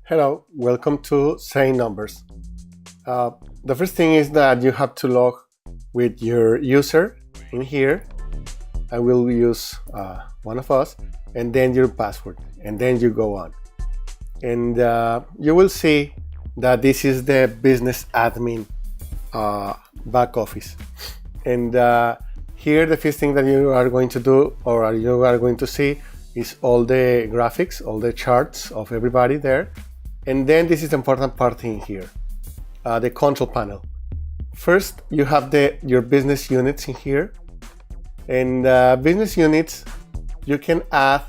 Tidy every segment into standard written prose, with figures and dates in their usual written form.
Hello, welcome to Say Numbers. The first thing is that you have to log with your user in here. I will use one of us, and then your password, and then you go on. And you will see that this is the business admin back office. And here the first thing that you are going to do, or you are going to see, is all the graphics, all the charts of everybody there. And then this is the important part in here, the control panel. First, you have your business units in here. And business units, you can add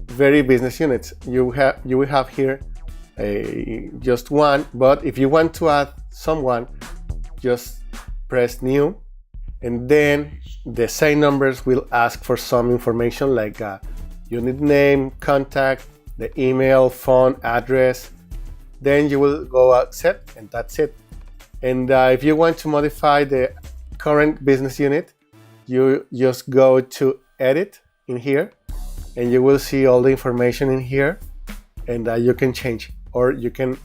very business units. You will have here just one, but if you want to add someone, just press new, and then the Say Numbers will ask for some information like unit name, contact, the email, phone, address. Then you will go accept, and that's it. And if you want to modify the current business unit, you just go to edit in here, and you will see all the information in here, and you can change, or you can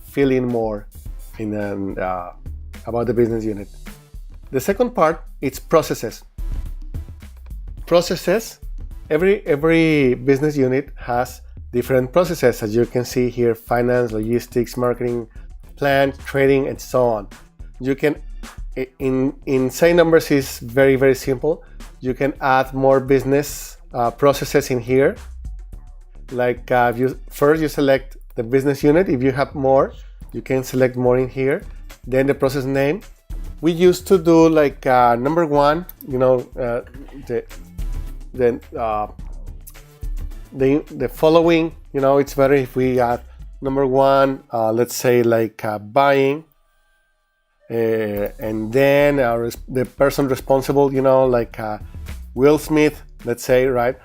fill in more about the business unit. The second part is processes. Processes, every business unit has different processes, as you can see here: finance, logistics, marketing, plant, trading, and so on. You can, in Say Numbers is very, very simple. You can add more business processes in here. Like you select the business unit. If you have more, you can select more in here. Then the process name. We used to do like number one, the following, it's better if we add number one, let's say like buying, and then the person responsible, like Will Smith, let's say, right?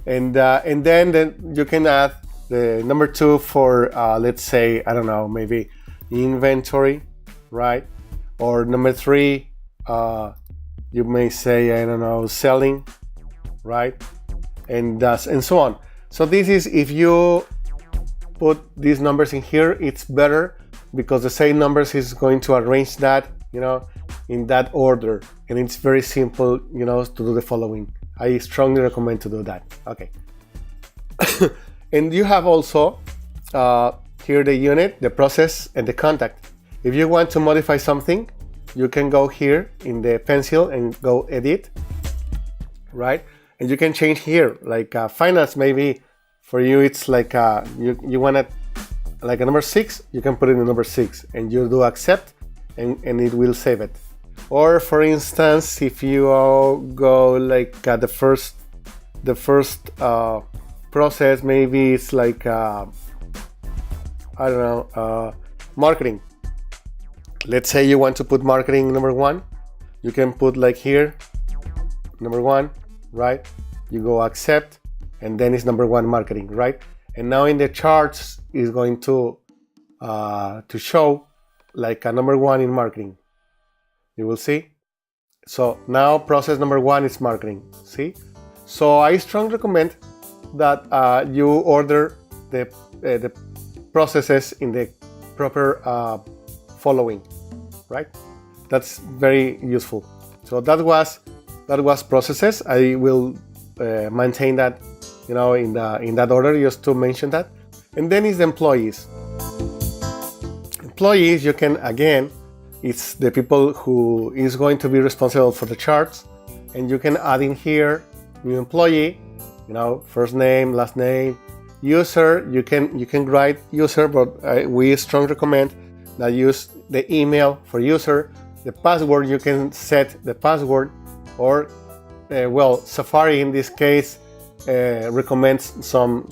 and then you can add the number two for let's say, I don't know, maybe inventory, right? Or number three, you may say, I don't know, selling, right? And so on. So this is, if you put these numbers in here, it's better because the Say Numbers is going to arrange that, in that order, and it's very simple, to do the following. I strongly recommend to do that. Okay. And you have also here the unit, the process, and the contact. If you want to modify something, you can go here in the pencil and go edit, right? And you can change here, like finance, maybe for you it's like you want it like a number 6, you can put it in number 6, and you do accept, and it will save it. Or for instance, if you go like the first process, maybe it's like I don't know, marketing. Let's say you want to put marketing number 1, you can put like here number 1, right? You go accept, and then it's number 1 marketing, right? And now in the charts is going to show like a number 1 in marketing. You will see. So now process number 1 is marketing. See? So I strongly recommend that you order the processes in the proper following, right? That's very useful. So that was processes. I will maintain that, in that order, just to mention that. And then is the employees. Employees, you can, again, it's the people who is going to be responsible for the charts, and you can add in here new employee, first name, last name. User, you can write user, but we strongly recommend that use the email for user. The password, you can set the password, or Safari in this case recommends some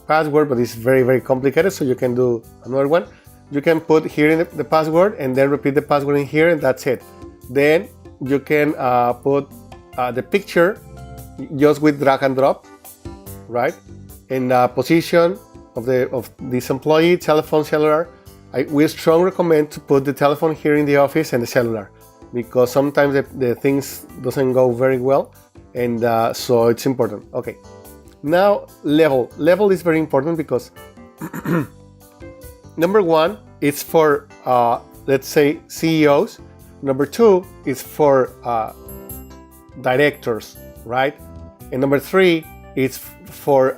password, but it's very, very complicated, so you can do another one. You can put here in the password and then repeat the password in here, and that's it. Then you can put the picture just with drag and drop, right? And position of this employee, telephone, cellular. We strongly recommend to put the telephone here in the office and the cellular, because sometimes the things doesn't go very well, and so it's important. Okay, now level is very important because number one, it's for let's say CEOs. Number two is for directors, right? And number three, it's for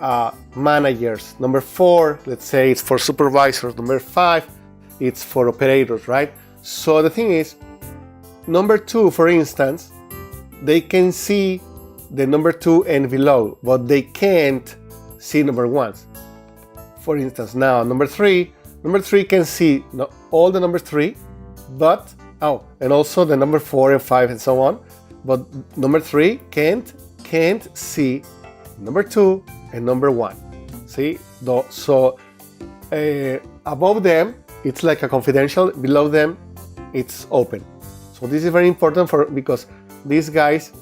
managers. Number four, let's say it's for supervisors. Number five, it's for operators, right? So the thing is, number two, for instance, they can see the number two and below, but they can't see number ones. For instance, now number three can see all the number three, but and also the number 4 and 5 and so on, but number 3 can't see number 2 and number 1. See, so above them it's like a confidential, below them it's open. So this is very important because these guys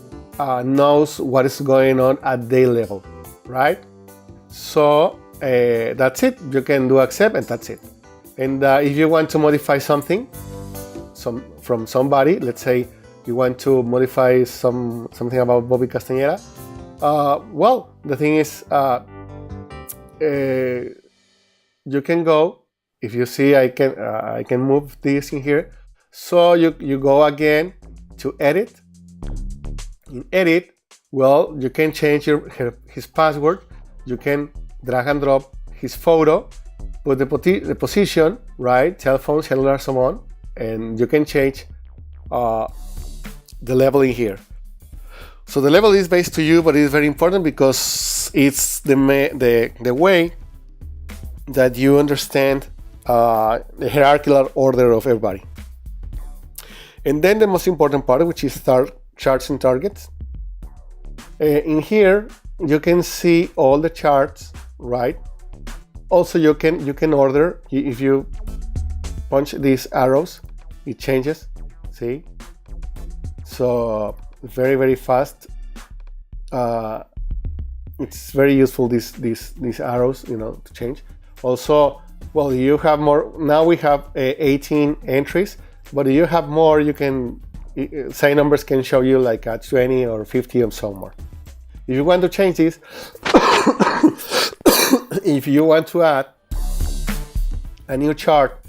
knows what is going on at their level, right? So that's it. You can do accept and that's it. And if you want to modify something from somebody, let's say you want to modify something about Bobby Castañeda, well, the thing is, you can go. If you see, I can move this in here. So you go again to edit. In edit, well, you can change his password. You can drag and drop his photo, put the position, right? Telephone, cellular, so on, and you can change the level in here. So the level is based to you, but it's very important because it's the way that you understand the hierarchical order of everybody. And then the most important part, which is charts and targets. In here, you can see all the charts, right? Also, you can order. If you punch these arrows, it changes. See? So very, very fast. It's very useful, these arrows, to change. Also, well, you have more. Now we have 18 entries, but if you have more, you can say numbers can show you like 20 or 50 and so more. If you want to change this, if you want to add a new chart,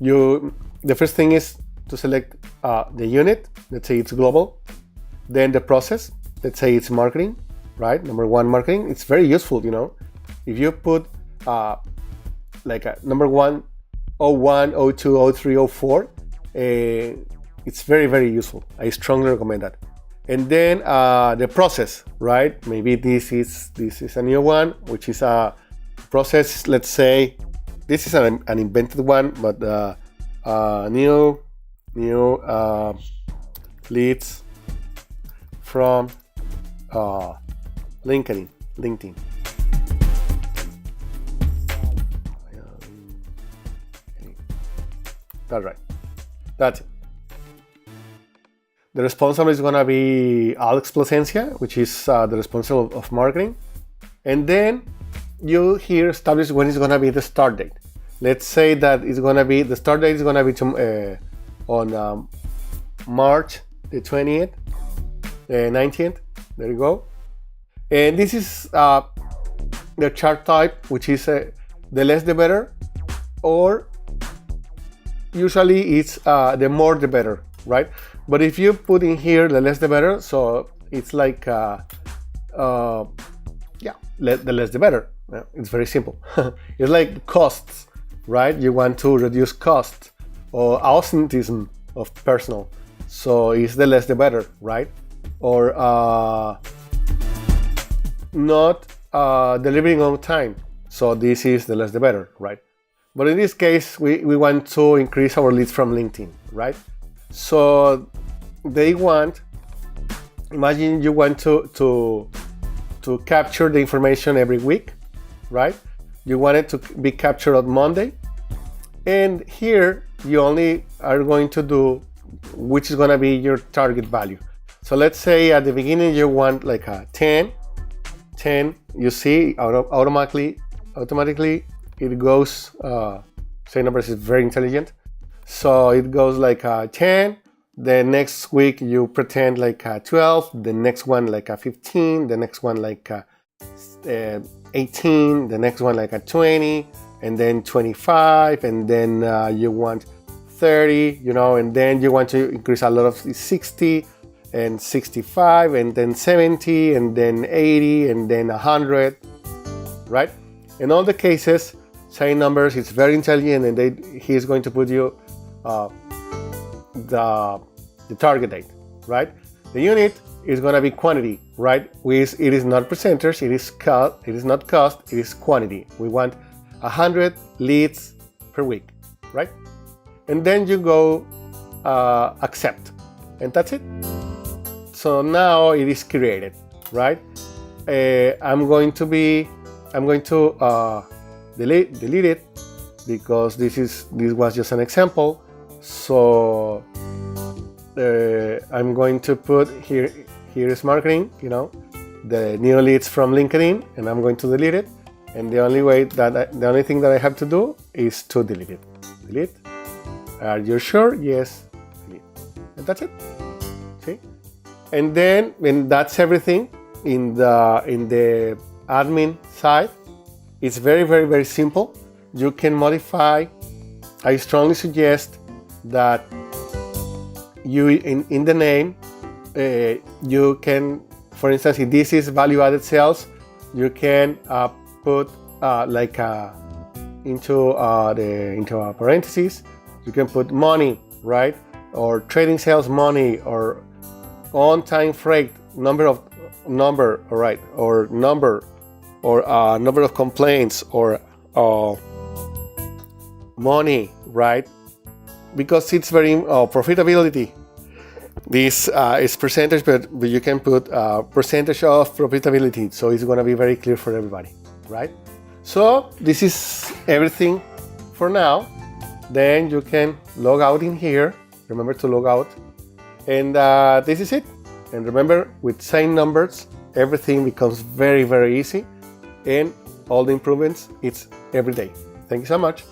the first thing is to select the unit. Let's say it's global. Then the process. Let's say it's marketing, right? Number 1, marketing. It's very useful, If you put like a number 1, 01, 02, 03, 04, it's very, very useful. I strongly recommend that. And then the process, right? Maybe this is a new one, which is a process. Let's say this is an invented one, but new leads from LinkedIn. That's right. That's it. The responsible is going to be Alex Plasencia, which is the responsible of marketing. And then you here establish when is going to be the start date. Let's say that it's going to be, the start date is going to be on March the 20th, 19th. There you go. And this is the chart type, which is the less the better, or usually it's the more the better, right? But if you put in here the less the better, so it's like the less the better. It's very simple. It's like costs, right? You want to reduce costs or ausentism of personnel, so it's the less the better, right? Or not delivering on time, so this is the less the better, right? But in this case, we want to increase our leads from LinkedIn, right? So they want, imagine you want to capture the information every week, right? You want it to be captured on Monday. And here you only are going to do which is going to be your target value. So let's say at the beginning you want like a 10. You see automatically it goes, Sane Numbers is very intelligent. So it goes like a 10. The next week you pretend like a 12. The next one like a 15. The next one like a 18. The next one like a 20. And then 25. And then you want 30, and then you want to increase a lot of 60 and 65 and then 70 and then 80 and then 100, right? In all the cases, Sane Numbers is very intelligent, and he is going to put you the target date, right? The unit is going to be quantity, right? It is not percentage, it is not cost, it is quantity. We want 100 leads per week, right? And then you go accept, and that's it. So now it is created, right? I'm going to delete it because this was just an example. So I'm going to put here is marketing, the new leads from LinkedIn, and I'm going to delete it. And the only thing that I have to do is to delete it. Delete. Are you sure? Yes. Delete. And that's it. See? And then when that's everything in the admin side, it's very, very, very simple. You can modify. I strongly suggest that you in the name you can, for instance, if this is value-added sales, you can put into a parentheses. You can put money, right? Or trading sales money, or on-time freight, number, or number of complaints, or money, right? Because it's very profitability. This is percentage, but you can put percentage of profitability, so it's going to be very clear for everybody, right? So this is everything for now. Then you can log out in here. Remember to log out. And this is it. And remember, with Sane Numbers, everything becomes very, very easy. And all the improvements, it's every day. Thank you so much.